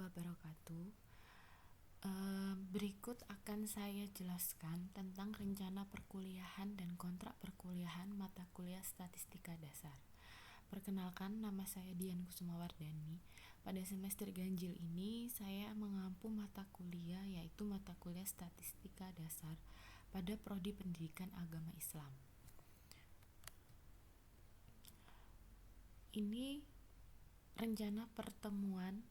wabarakatuh. Berikut akan saya jelaskan tentang rencana perkuliahan dan kontrak perkuliahan mata kuliah Statistika Dasar. Perkenalkan, nama saya Dian Kusumawardani. Pada semester ganjil ini, saya mengampu mata kuliah yaitu mata kuliah Statistika Dasar pada Prodi Pendidikan Agama Islam. Ini rencana pertemuan.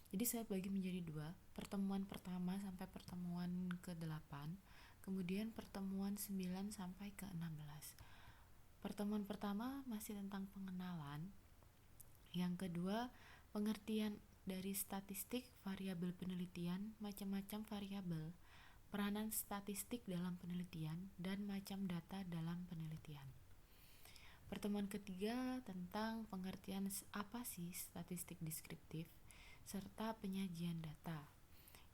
Jadi saya bagi menjadi dua, pertemuan pertama sampai pertemuan ke-8, kemudian pertemuan 9 sampai ke-16. Pertemuan pertama masih tentang pengenalan, yang kedua pengertian dari statistik, variabel penelitian, macam-macam variabel, peranan statistik dalam penelitian, dan macam data dalam penelitian. Pertemuan ketiga tentang pengertian apa sih statistik deskriptif, serta penyajian data.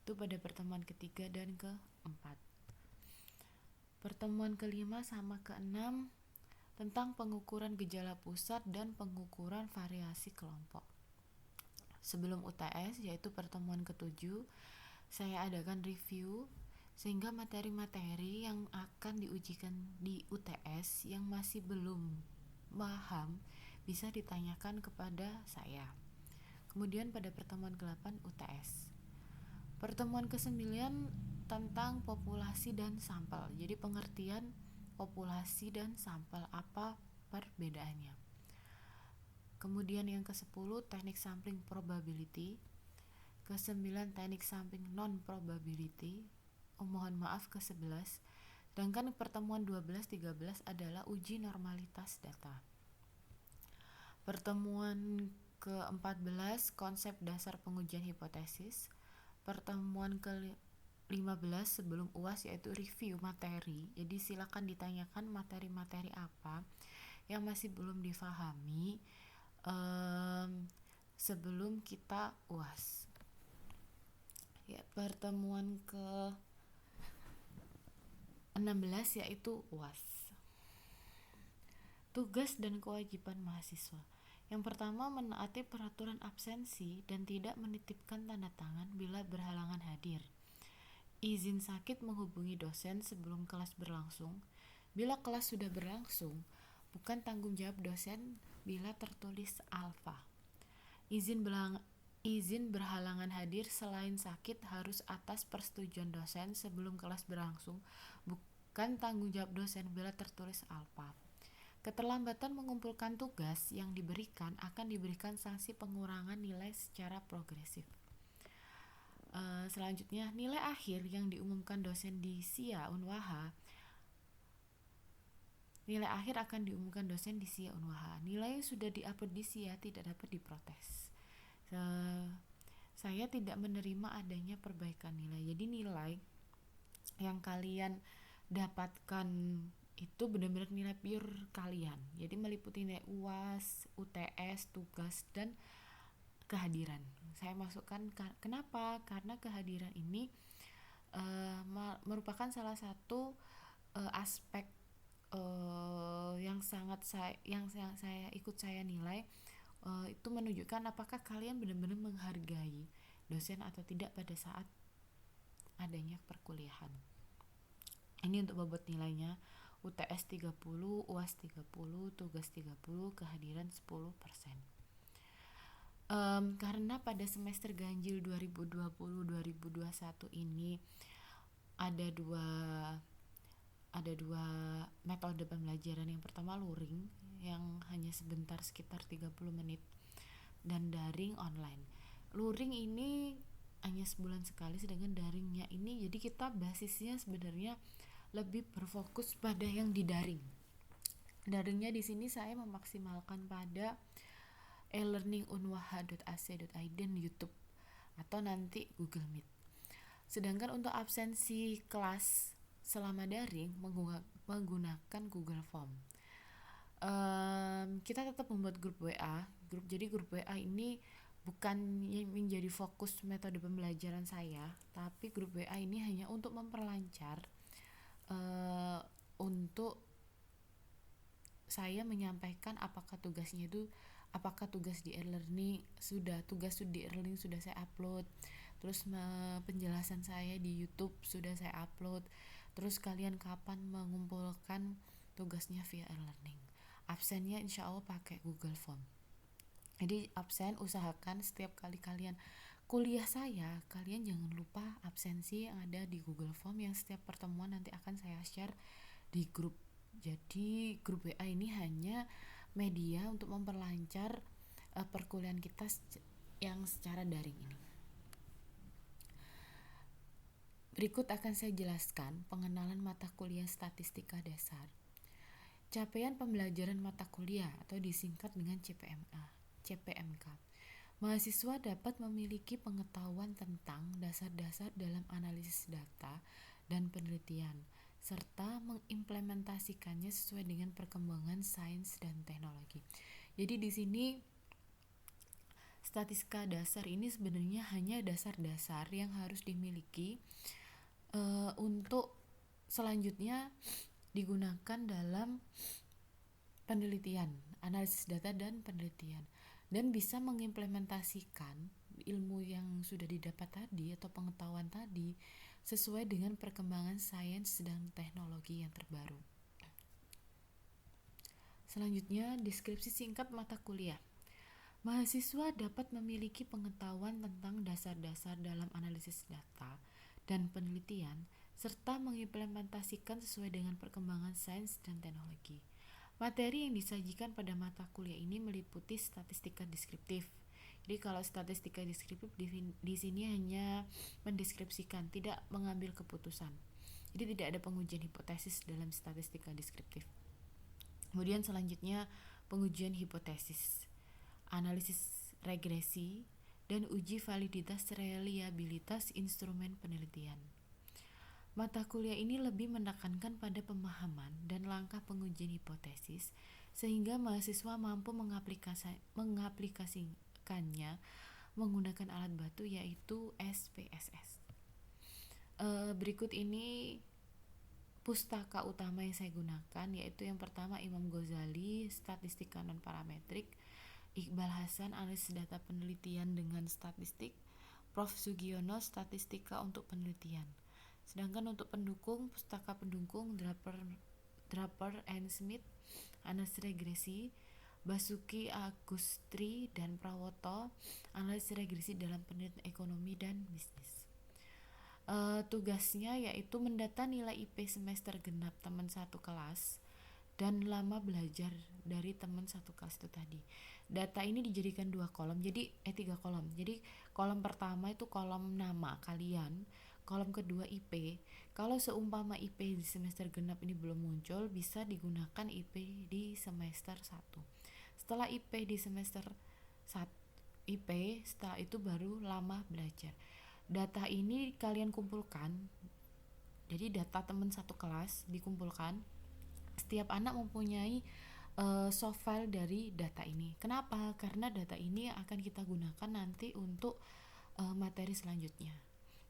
Itu pada pertemuan ketiga dan keempat. Pertemuan kelima sama keenam tentang pengukuran gejala pusat dan pengukuran variasi kelompok. Sebelum UTS, yaitu pertemuan ketujuh, saya adakan review sehingga materi-materi yang akan diujikan di UTS yang masih belum paham bisa ditanyakan kepada saya. Kemudian pada pertemuan ke-8 UTS. Pertemuan ke-9 tentang populasi dan sampel. Jadi pengertian populasi dan sampel, apa perbedaannya. Kemudian yang ke-10 teknik sampling probability. Ke-9 teknik sampling non-probability. Mohon maaf ke-11. Sedangkan pertemuan 12-13 adalah uji normalitas data. Pertemuan ke-14 konsep dasar pengujian hipotesis. Pertemuan ke-15 sebelum UAS yaitu review materi. Jadi silakan ditanyakan materi-materi apa yang masih belum difahami sebelum kita UAS. Ya, pertemuan ke-16 yaitu UAS. Tugas dan kewajiban mahasiswa. Yang pertama, menaati peraturan absensi dan tidak menitipkan tanda tangan bila berhalangan hadir. Izin sakit menghubungi dosen sebelum kelas berlangsung. Bila kelas sudah berlangsung, bukan tanggung jawab dosen bila tertulis alfa. Izin berhalangan hadir selain sakit harus atas persetujuan dosen sebelum kelas berlangsung, bukan tanggung jawab dosen bila tertulis alfa. Keterlambatan mengumpulkan tugas yang diberikan akan diberikan sanksi pengurangan nilai secara progresif. Selanjutnya, nilai akhir yang diumumkan dosen di SIA Unwaha. Nilai akhir akan diumumkan dosen di SIA Unwaha. Nilai yang sudah diupload di SIA tidak dapat diprotes. Saya tidak menerima adanya perbaikan nilai. Jadi nilai yang kalian dapatkan itu benar-benar nilai pure kalian. Jadi meliputi nilai UAS, UTS, tugas, dan kehadiran. Saya masukkan kenapa? Karena kehadiran ini merupakan salah satu aspek yang saya ikut saya nilai itu menunjukkan apakah kalian benar-benar menghargai dosen atau tidak pada saat adanya perkuliahan. Ini untuk bobot nilainya. UTS 30, UAS 30, tugas 30, kehadiran 10%. Karena pada semester ganjil 2020-2021 ini ada dua metode pembelajaran. Yang pertama luring yang hanya sebentar sekitar 30 menit dan daring online. Luring ini hanya sebulan sekali, sedangkan daringnya ini jadi kita basisnya sebenarnya lebih berfokus pada yang di daring. Daringnya di sini saya memaksimalkan pada e-learning.unwaha.ac.id dan YouTube atau nanti Google Meet. Sedangkan untuk absensi kelas selama daring menggunakan Google Form. Kita tetap membuat grup WA. Jadi grup WA ini bukan yang menjadi fokus metode pembelajaran saya, tapi grup WA ini hanya untuk memperlancar untuk saya menyampaikan apakah tugasnya itu apakah tugas di e-learning sudah saya upload, terus penjelasan saya di YouTube sudah saya upload, terus kalian kapan mengumpulkan tugasnya via e-learning. Absennya insya Allah pakai Google Form. Jadi absen usahakan setiap kali kalian kuliah kalian jangan lupa absensi yang ada di Google Form yang setiap pertemuan nanti akan saya share di grup. Jadi grup WA ini hanya media untuk memperlancar perkuliahan kita yang secara daring ini. Berikut akan saya jelaskan pengenalan mata kuliah statistika dasar. Capaian pembelajaran mata kuliah atau disingkat dengan CPMK. Mahasiswa dapat memiliki pengetahuan tentang dasar-dasar dalam analisis data dan penelitian, serta mengimplementasikannya sesuai dengan perkembangan sains dan teknologi. Jadi di sini statistika dasar ini sebenarnya hanya dasar-dasar yang harus dimiliki untuk selanjutnya digunakan dalam penelitian, analisis data dan penelitian, dan bisa mengimplementasikan ilmu yang sudah didapat tadi atau pengetahuan tadi sesuai dengan perkembangan sains dan teknologi yang terbaru. Selanjutnya, deskripsi singkat mata kuliah. Mahasiswa dapat memiliki pengetahuan tentang dasar-dasar dalam analisis data dan penelitian, serta mengimplementasikan sesuai dengan perkembangan sains dan teknologi. Materi yang disajikan pada mata kuliah ini meliputi statistika deskriptif. Jadi kalau statistika deskriptif di sini hanya mendeskripsikan, tidak mengambil keputusan. Jadi tidak ada pengujian hipotesis dalam statistika deskriptif. Kemudian selanjutnya pengujian hipotesis, analisis regresi, dan uji validitas reliabilitas instrumen penelitian. Mata kuliah ini lebih menekankan pada pemahaman dan langkah pengujian hipotesis sehingga mahasiswa mampu mengaplikasikannya menggunakan alat batu yaitu SPSS. Berikut ini pustaka utama yang saya gunakan, yaitu yang pertama Imam Ghazali, Statistika Non-Parametrik, Iqbal Hasan, Analisis Data Penelitian dengan Statistik, Prof. Sugiono, Statistika untuk Penelitian. Sedangkan untuk pendukung, pustaka pendukung Draper and Smith, Analisis Regresi, Basuki Agustri dan Prawoto, Analisis Regresi dalam Penelitian Ekonomi dan Bisnis. Tugasnya yaitu mendata nilai IP semester genap teman satu kelas dan lama belajar dari teman satu kelas itu tadi. Data ini dijadikan 3 kolom. Jadi kolom pertama itu kolom nama kalian, kolom kedua IP. Kalau seumpama IP di semester genap ini belum muncul, bisa digunakan IP di semester 1. Setelah IP di semester 1 setelah itu baru lama belajar. Data ini kalian kumpulkan. Jadi data teman satu kelas dikumpulkan. Setiap anak mempunyai soft file dari data ini. Kenapa? Karena data ini akan kita gunakan nanti untuk materi selanjutnya.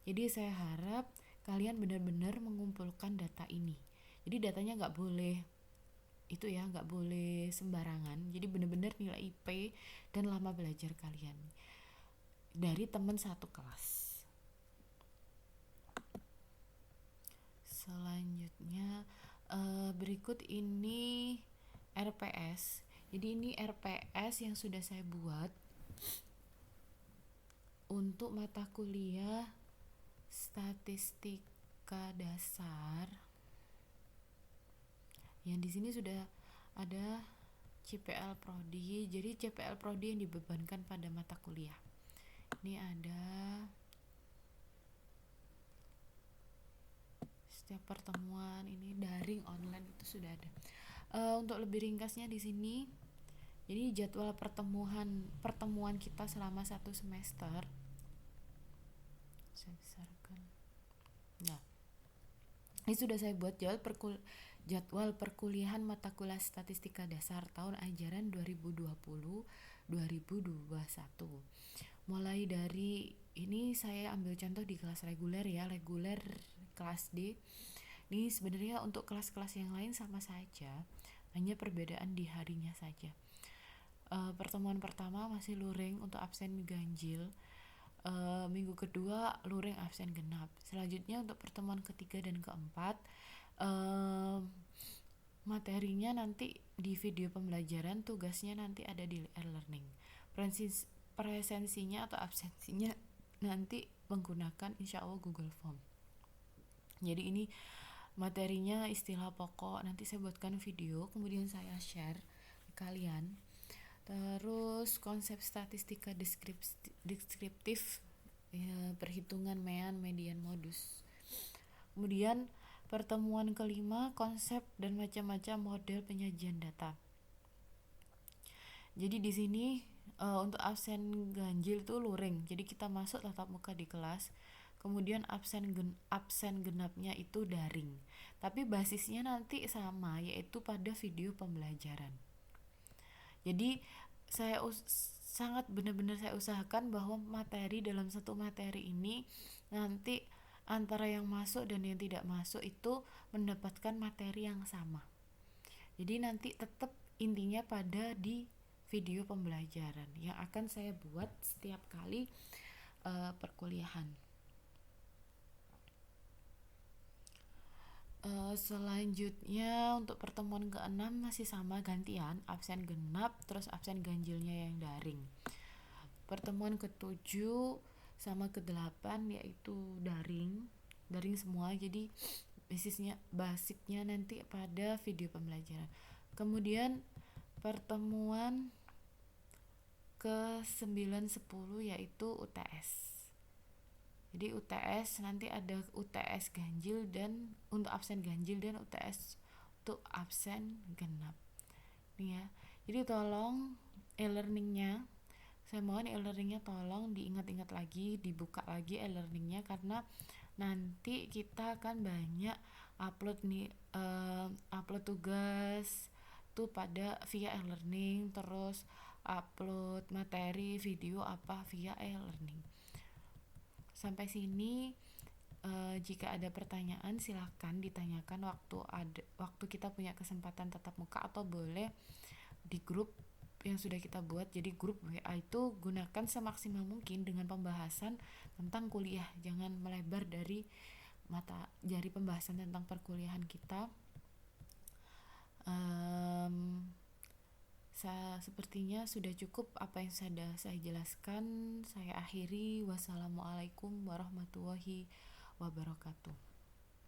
Jadi saya harap kalian benar-benar mengumpulkan data ini. Jadi datanya nggak boleh sembarangan. Jadi benar-benar nilai IP dan lama belajar kalian dari teman satu kelas. Selanjutnya berikut ini RPS. Jadi ini RPS yang sudah saya buat untuk mata kuliah statistika dasar. Yang di sini sudah ada CPL Prodi. Jadi CPL Prodi yang dibebankan pada mata kuliah. Ini ada setiap pertemuan ini daring online itu sudah ada. Untuk lebih ringkasnya di sini, jadi jadwal pertemuan kita selama 1 semester. Saya besarkan. Nah, ini sudah saya buat jadwal perkuliahan mata kuliah statistika dasar tahun ajaran 2020-2021. Mulai dari ini saya ambil contoh di kelas reguler kelas D. Ini sebenarnya untuk kelas-kelas yang lain sama saja, hanya perbedaan di harinya saja. pertemuan pertama masih luring untuk absen ganjil. Minggu kedua luring absen genap. Selanjutnya untuk pertemuan ketiga dan keempat, materinya nanti di video pembelajaran, tugasnya nanti ada di e-learning. Presensinya atau absensinya nanti menggunakan insya Allah Google Form. Jadi ini materinya istilah pokok, nanti saya buatkan video kemudian saya share ke kalian. Terus konsep statistika deskriptif, ya, perhitungan mean, median, modus. Kemudian pertemuan kelima, konsep dan macam-macam model penyajian data. Jadi di sini untuk absen ganjil tuh luring. Jadi kita masuk tatap muka di kelas. Kemudian absen genapnya itu daring. Tapi basisnya nanti sama, yaitu pada video pembelajaran. Jadi saya sangat benar-benar saya usahakan bahwa materi dalam satu materi ini nanti antara yang masuk dan yang tidak masuk itu mendapatkan materi yang sama. Jadi nanti tetap intinya pada di video pembelajaran yang akan saya buat setiap kali perkuliahan. Selanjutnya untuk pertemuan ke-6 masih sama gantian, absen genap terus absen ganjilnya yang daring. Pertemuan ke-7 sama ke-8 yaitu daring semua, jadi basicnya nanti pada video pembelajaran. Kemudian pertemuan ke-9, 10 yaitu UTS. Jadi UTS nanti ada UTS ganjil dan untuk absen ganjil dan UTS untuk absen genap. Nih ya. Jadi tolong e-learningnya, saya mohon e-learningnya tolong diingat-ingat lagi, dibuka lagi e-learningnya karena nanti kita akan banyak upload tugas tuh pada via e-learning, terus upload materi video apa via e-learning. Sampai sini jika ada pertanyaan silahkan ditanyakan waktu kita punya kesempatan tatap muka atau boleh di grup yang sudah kita buat. Jadi grup WA itu gunakan semaksimal mungkin dengan pembahasan tentang kuliah, jangan melebar dari pembahasan tentang perkuliahan kita. Sepertinya sudah cukup apa yang saya jelaskan. Saya akhiri. Wassalamualaikum warahmatullahi wabarakatuh.